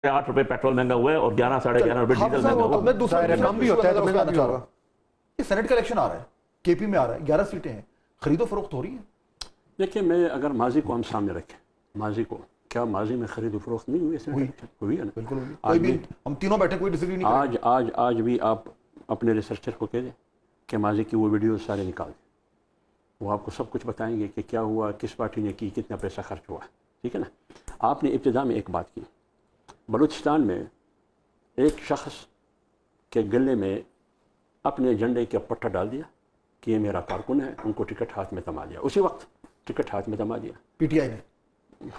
8 रुपए पेट्रोल महंगा हुआ है और 11 साढ़े 11 रुपए डीजल महंगा हुआ है। मैं दूसरा कम भी होता है तो महंगा भी होगा। ये सेनेट का इलेक्शन आ रहा है, केपी में आ रहा है, 11 सीटें हैं, खरीदो फरोख्त हो रही है। देखिए, मैं अगर माजी को हम सामने रखें, माजी को, क्या माजी में खरीद फरोख्त नहीं हुई? हुई है ना, बिल्कुल हुई। कोई भी हम तीनों बैठे कोई डिसएग्री नहीं करेंगे। आज भी आप अपने रिसर्चर को कह दें कि माजी की वो वीडियो सारे निकाल दें, वो आपको सब कुछ बताएंगे कि क्या हुआ, किस पार्टी ने की, कितना पैसा खर्च हुआ। ठीक है ना। आपने इब्तिदा में एक बात की, बलूचिस्तान में एक शख्स के गले में अपने झंडे का पट्टा डाल दिया कि ये मेरा कारकुन है, उनको टिकट हाथ में थमा दिया, उसी वक्त टिकट हाथ में थमा दिया पीटीआई ने,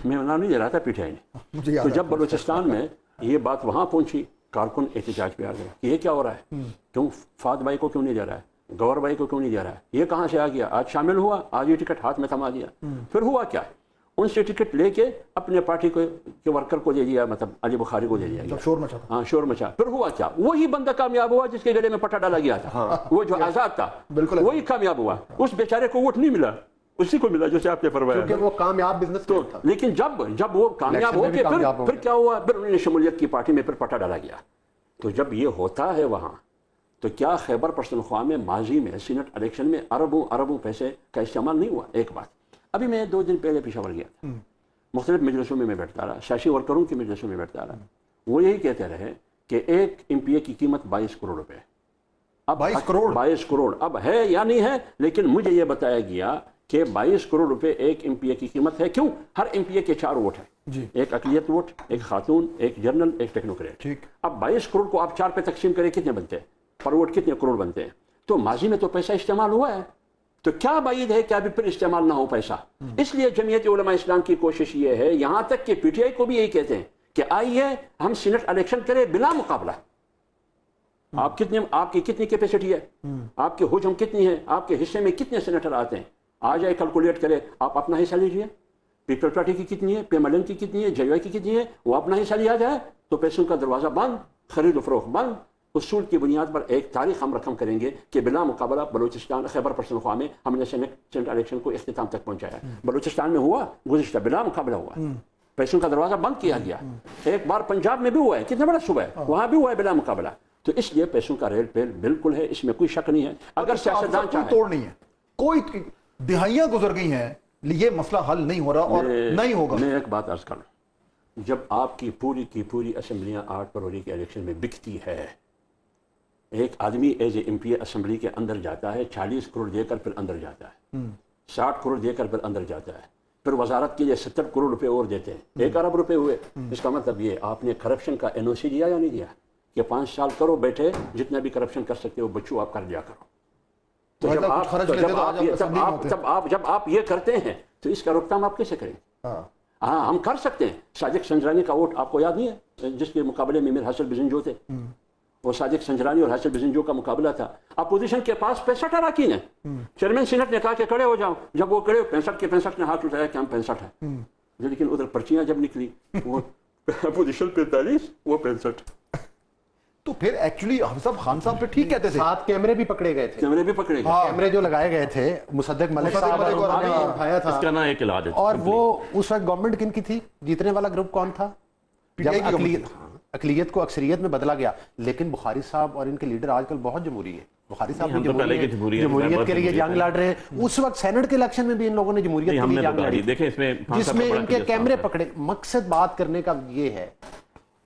मैं नाम नहीं दे रहा था, पीटीआई ने। मुझे याद तो जब बलूचिस्तान में ये बात वहाँ पहुँची, कारकुन एहतजाज पे आ गया कि ये क्या हो रहा है, क्यों फात भाई को क्यों नहीं दे रहा है, गौर भाई को क्यों नहीं दे रहा है, ये कहाँ से आ गया, आज शामिल हुआ, आज ये टिकट हाथ में थमा दिया। फिर हुआ क्या, उनसे टिकट लेके अपने पार्टी के वर्कर को दे दिया, मतलब अली बुखारी को दे दिया गया। शोर मचा। हाँ, शोर मचा। फिर हुआ क्या, वही बंदा कामयाब हुआ जिसके गले में पट्टा डाला गया था, वो जो आजाद था, बिल्कुल वही कामयाब हुआ। उस बेचारे को वोट नहीं मिला, उसी को मिला जो आपने फरमाया, क्योंकि वो कामयाब बिजनेस तो था। लेकिन जब वो कामयाब हो गए, फिर क्या हुआ, फिर उन्होंने शमूलियत की पार्टी में फिर पट्टा डाला गया। तो जब ये होता है वहाँ, तो क्या खैबर पख्तूनख्वा में माजी में सीनेट इलेक्शन में अरबों पैसे का इस्तेमाल नहीं हुआ? एक बात, अभी मैं 2 दिन पहले पेशावर गया था, मुख्तलिफ मजलिसों में मैं बैठता रहा, सियासी वर्करों की मजलिसों में बैठता रहा, वो यही कहते रहे कि एक MPA की कीमत 22 करोड़ रुपए। अब 22 करोड़ अब है या नहीं है, लेकिन मुझे ये बताया गया कि 22 करोड़ रुपए एक MPA की कीमत है। क्यों? हर MPA के 4 वोट हैं, एक अकलियत वोट, एक खातून, एक जर्नल, एक टेक्नोक्रेट। ठीक। अब 22 करोड़ को आप 4 पे तकसीम करें, कितने बनते हैं पर वोट, कितने करोड़ बनते हैं? तो माजी में तो पैसा इस्तेमाल हुआ है, तो क्या बाइद है कि अभी फिर इस्तेमाल ना हो पैसा। इसलिए जमीयत उलमा इस्लाम की कोशिश ये है, यहाँ तक कि PTI को भी यही कहते हैं कि आइए हम सीनेट इलेक्शन करें बिला मुकाबला। आपकी कितनी कैपेसिटी है, आपकी हुजम कितनी है, आपके हिस्से में कितने सेनेटर आते हैं, आ जाए कैलकुलेट करें, आप अपना हिस्सा लीजिए। पीपल पार्टी की कितनी है, पेमलन की कितनी है, JY की कितनी है, वो अपना हिस्सा लिया जाए, तो पैसों का दरवाजा बंद, खरीद फरोख्त बंद। उसूल की बुनियाद पर एक तारीख हम रकम करेंगे कि बिला मुकाबला बलूचिस्तान खैबर पख्तूनख्वा में हमने सेनेट इलेक्शन को इख्तिताम तक पहुंचाया। बलूचिस्तान में हुआ, गुज़िश्ता बिला मुकाबला हुआ, पैसों का दरवाजा बंद किया गया। एक बार पंजाब में भी हुआ है, कितना बड़ा सूबा है, वहां भी हुआ है बिला मुकाबला। तो इसलिए पैसों का रेल पेल बिल्कुल है, इसमें कोई शक नहीं है। अगर सियासतदान चाहे, तोड़ नहीं है, कोई दिहाइयां गुजर गई हैं, ये मसला हल नहीं हो रहा और नहीं होगा। मैं एक बात अर्ज करूं, जब आपकी पूरी की पूरी असेंबलियां 8 फरवरी के इलेक्शन में बिकती है, एक आदमी एज ए MPA असेंबली के अंदर जाता है, 40 करोड़ देकर फिर अंदर जाता है, 60 करोड़ देकर फिर अंदर जाता है, फिर वजारत के लिए 70 करोड़ रुपए और देते हैं, 1 अरब रुपए हुए। इसका मतलब ये, आपने करप्शन का NOC दिया या नहीं दिया कि 5 साल करो बैठे, जितना भी करप्शन कर सकते हो बच्चों आप कर लिया करो। तो जब आप ये करते हैं तो इसका रोकथाम आप कैसे करें? हाँ, हम कर सकते हैं। सादिक संजरानी का वोट आपको याद नहीं है, जिसके मुकाबले में मीर हासिल बिजंजो थे, वो सादिक संजरानी और हासिल बिजंजो का मुकाबला था। अपोजिशन के पास 65 अराकीन है, चेयरमैन सीनेट ने कहा कि खड़े हो जाओ, जब वो खड़े 65 के 65 ने हाथ उठाया कि हम 65 है, लेकिन उधर पर्चियां जब निकली वो अपोजिशन 45, वो 65। तो फिर एक्चुअली हफसाब खान साहब पे ठीक कहते थे, 7 कैमरे भी पकड़े गए थे, कैमरे जो लगाए गए थे, मुसद्दिक मलिक साहब ने उठाया था, इसका ना एक इलाज है। और वो उस वक्त गवर्नमेंट किनकी थी, जीतने वाला ग्रुप कौन था? जब अकलियत को अक्सरियत में बदला गया। लेकिन बुखारी साहब और इनके लीडर आजकल बहुत जमहूरी है। बुखारी साहब भी जमहूरियत के लिए जंग लड़ रहे हैं। उस वक्त सेनेट के इलेक्शन में भी इन लोगों ने जमहूरियत के लिए जंग लड़ी, जिसमें इनके कैमरे पकड़े। मकसद बात करने का ये है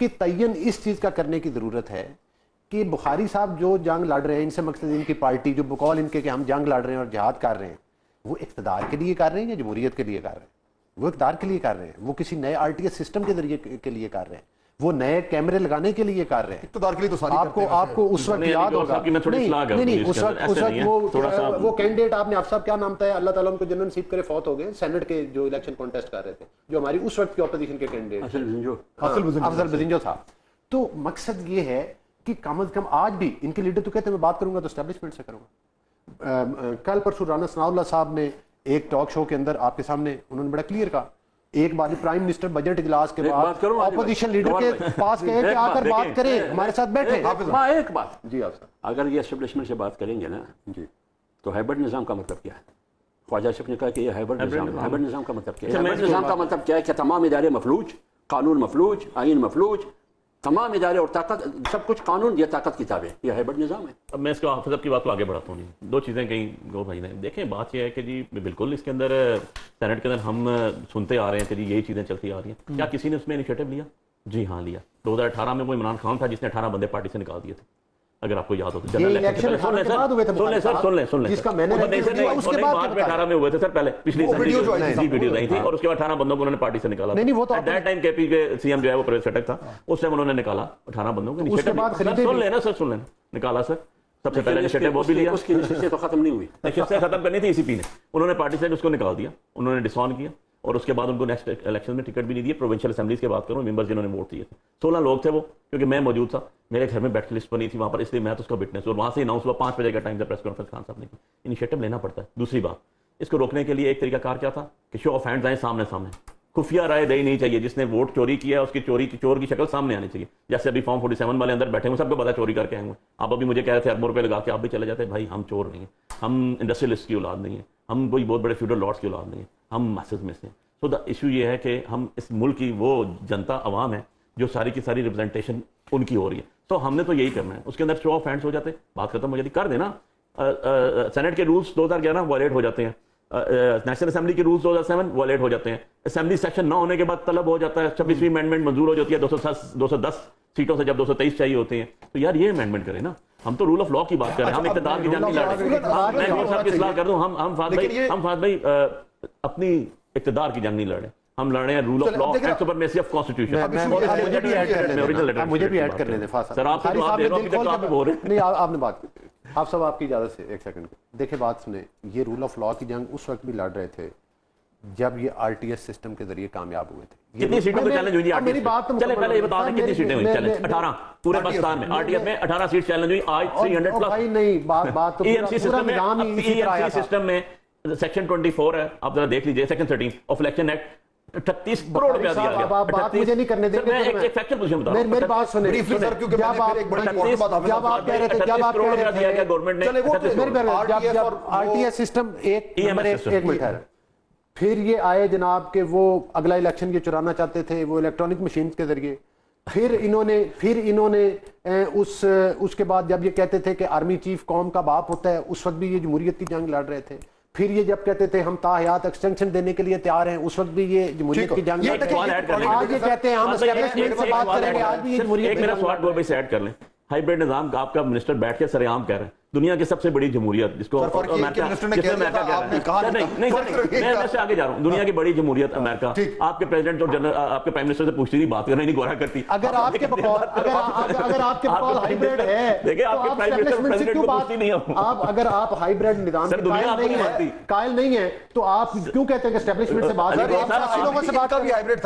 कि तयन इस चीज का करने की जरूरत है कि बुखारी साहब जो जंग लड़ रहे हैं, इनसे मकसद इनकी पार्टी जो बकौल इनके कि हम जंग लड़ रहे हैं और जिहाद कर रहे हैं, वो इक़्तिदार के लिए कर रहे हैं या जमहूरियत के लिए कर रहे हैं? वो इक़्तिदार के लिए कर रहे हैं, वो किसी नए RTS सिस्टम के जरिए के लिए कर रहे हैं, वो नए कैमरे लगाने के लिए कर रहे हैं। इक़्तिदार के लिए तो सारी आपको उस वक्त याद होगा, नहीं उस वक्त वो कैंडिडेट आपने आप साहब क्या नाम था, अल्लाह ताला उनको जन्नत नसीब करे, फौत हो गए, सेनेट के जो इलेक्शन कॉन्टेस्ट कर रहे थे, जो हमारी उस वक्त के ऑपोजिशन के कैंडिडेट अफजल बिजंजो था। तो मकसद ये है कि कम अज कम आज भी इनके लीडर तो कहते हैं मैं बात करूंगा तो एस्टेब्लिशमेंट से करूंगा। कल परसों राना सनाउल्लाह साहब ने एक टॉक शो के अंदर आपके सामने उन्होंने बड़ा क्लियर कहा, एक बार प्राइम मिनिस्टर बजट इजलास के बाद ऑपोजिशन लीडर के पास कहे कि आकर बात करें, हमारे साथ बैठे। एक बात जी आप सर, अगर ये एस्टेब्लिशमेंट से बात करेंगे ना जी, तो हाइब्रिड निज़ाम का मतलब क्या है? ख्वाजा साहब ने कहा कि ये हाइब्रिड निज़ाम का मतलब क्या है? हाइब्रिड निज़ाम का मतलब क्या है कि तमाम इदारे मफलूज, कानून मफलूज, आइन मफलूज, تمام ادارے اور طاقت سب کچھ قانون یہ طاقت کی تابع یہ ہائبرڈ نظام ہے. اب میں اس کو حافظ کی بات کو آگے بڑھاتا ہوں. جی 2 چیزیں کہیں گو بھائی نے دیکھیں. بات یہ ہے کہ جی بالکل اس کے اندر سینٹ کے اندر ہم سنتے آ رہے ہیں کہ جی یہی چیزیں چلتی آ رہی ہیں. کیا کسی نے اس میں انیشیٹو لیا؟ جی ہاں لیا. 2018 میں وہ عمران خان تھا جس نے 18 بندے پارٹی سے نکال دیے تھے, اگر آپ کو یاد ہو تو. سن لیں سر, سن لیں جس کا میں نے اس کے بعد 18 میں ہوئے تھے سر, پہلے پچھلی ویڈیوز آئی تھی اور اس کے بعد 18 بندوں کو انہوں نے پارٹی سے نکالا. ایٹ دیٹ ٹائم کے پی کے سی ایم جو ہے وہ پرویز خٹک تھا, اس ٹائم انہوں نے نکالا 18 بندوں کو. سن لینا سر, سن لینا, نکالا سر. سب سے پہلے انیشیٹو وہ بھی لیا. اس کی نشستیں تو ختم نہیں ہوئی. نشستیں ختم کرنی تھی ECP نے, انہوں نے پارٹی سے اس کو نکال دیا, انہوں نے ڈسون کیا اور اس کے بعد ان کو نیکسٹ الیکشن میں ٹکٹ بھی نہیں دیا. پروونشل اسمبلیز کی بات کروں, ممبرز جنہوں نے ووٹ دیے تھے 16 لوگ تھے وہ, کیونکہ میں موجود تھا, میرے گھر میں بیٹھ لسٹ بنی تھی وہاں پر, اس لیے میں تو اس کا وٹنس. اور وہاں سے اناؤنس ہوا 5 بجے کا ٹائم تھا پریس کانفرنس خان صاحب نے کی. انیشیٹو لینا پڑتا ہے. دوسری بات, اس کو روکنے کے لیے ایک طریقہ کار کیا تھا کہ شو آف ہینڈز آئیں سامنے سامنے. خفیہ رائے دہی نہیں چاہیے. جس نے ووٹ چوری کیا ہے اس کی چور کی شکل سامنے آنی چاہیے. جیسے ابھی فارم 47 والے اندر بیٹھے ہوئے, سب کو پتا چوری کر کے آئے ہوئے. آپ ابھی مجھے کہہ رہے تھے اربوں روپے لگا کے آپ بھی چلے جاتے. بھائی ہم چور نہیں ہیں, ہم انڈسٹریلسٹ کی اولاد نہیں ہیں, ہم کوئی بہت بڑے فیوڈل لارڈس کی اولاد نہیں ہیں, ہم میسز میں سے. تو دا ایشو یہ ہے کہ ہم اس ملک کی وہ جنتا عوام ہے جو ساری کی ساری ریپرزنٹیشن ان کی ہو رہی ہے. تو ہم نے تو یہی کرنا ہے. اس کے اندر شو آف ہینڈس ہو جاتے, بات ختم ہو جاتی. کر دینا. سینٹ کے رولز 2011 وائلیٹ ہو جاتے ہیں, نیشنل اسمبلی کے رولز 2007 وائلیٹ ہو جاتے ہیں. اسمبلی سیکشن نہ ہونے کے بعد طلب ہو جاتا ہے 26ویں امینڈمنٹ منظور ہو جاتی ہے 210 سیٹوں سے, جب 223 چاہیے ہوتے ہیں. تو یار یہ امینڈمنٹ کریں نا. ہم تو رول آف لا کی بات کر رہے ہیں, ہم اقتدار کی جنگ نہیں لڑ رہے. میں صاحب کی اصلاح کر دوں, ہم فہد بھائی اپنی اقتدار کی جنگ نہیں لڑ رہے, ہم لڑ رہے ہیں rule of law and supremacy of constitution. مجھے بھی ایڈ کرنے دیں فاصل. سر آپ نہیں, آپ نے بات کی. آپ سب آپ کی اجازت سے ایک سیکنڈ دیکھیں بات سنیں. یہ رول آف لا کی جنگ اس وقت بھی لڑ رہے تھے جب یہ RTS سسٹم کے ذریعے کامیاب ہوئے تھے. کتنی سیٹوں پہ چیلنج ہوئی؟ میری بات تو چلے پہلے یہ بتا دیں کتنی سیٹیں ہوئی چیلنج. 18 پورے پاکستان میں RTS میں 18 سیٹ چیلنج ہوئی. آج 300 پلس. بھائی نہیں, بات تو EMC سسٹم میں سیکشن 24 ہے, آپ ذرا دیکھ لیجئے. Section 13 of election act 38 crore روپیہ دیا گیا. آپ بات مجھے نہیں کرنے دیں گے. میں ایک فیکچر پوزیشن بتا رہا ہوں. میری بات سنیں. جب آپ کہہ رہے تھے گورنمنٹ نے جب RTS سسٹم ایک منٹ ہے, پھر یہ آئے جناب کہ وہ اگلا الیکشن یہ چرانا چاہتے تھے وہ الیکٹرانک مشینز کے ذریعے. پھر انہوں نے اس کے بعد جب یہ کہتے تھے کہ آرمی چیف قوم کا باپ ہوتا ہے, اس وقت بھی یہ جمہوریت کی جنگ لڑ رہے تھے. پھر یہ جب کہتے تھے ہم تاحیات ایکسٹینشن دینے کے لیے تیار ہیں, اس وقت بھی یہ جمہوریت کی جنگ لڑ رہے ہیں. آج یہ کہتے ہیں ہم اسٹیبلشمنٹ سے بات کریں گے, آج بھی یہ جمہوریت. ایک میرا سوال گول بھائی سے ایڈ کر لیں. ہائبرڈ نظام کا آپ کا منسٹر بیٹھ کے سر عام کہہ رہے ہیں دنیا کی سب سے بڑی جمہوریت جس کو امریکہ, نہیں میں سے آگے جا رہا ہوں, دنیا کی بڑی جمہوریت امریکہ. آپ کے پریزیڈنٹ اور جنرل آپ کے پرائم منسٹر سے پوچھتی تھی, بات کرنا نہیں گورا کرتی. اگر آپ کے بقول ہائبرڈ ہے, دیکھیں آپ کے پرائم منسٹر پریزیڈنٹ کو پوچھتی نہیں ہوں. اگر آپ ہائبرڈ نظام کے قائل نہیں ہیں تو آپ کیوں کہتے ہیں کہ اسٹیبلشمنٹ سے بات کریں؟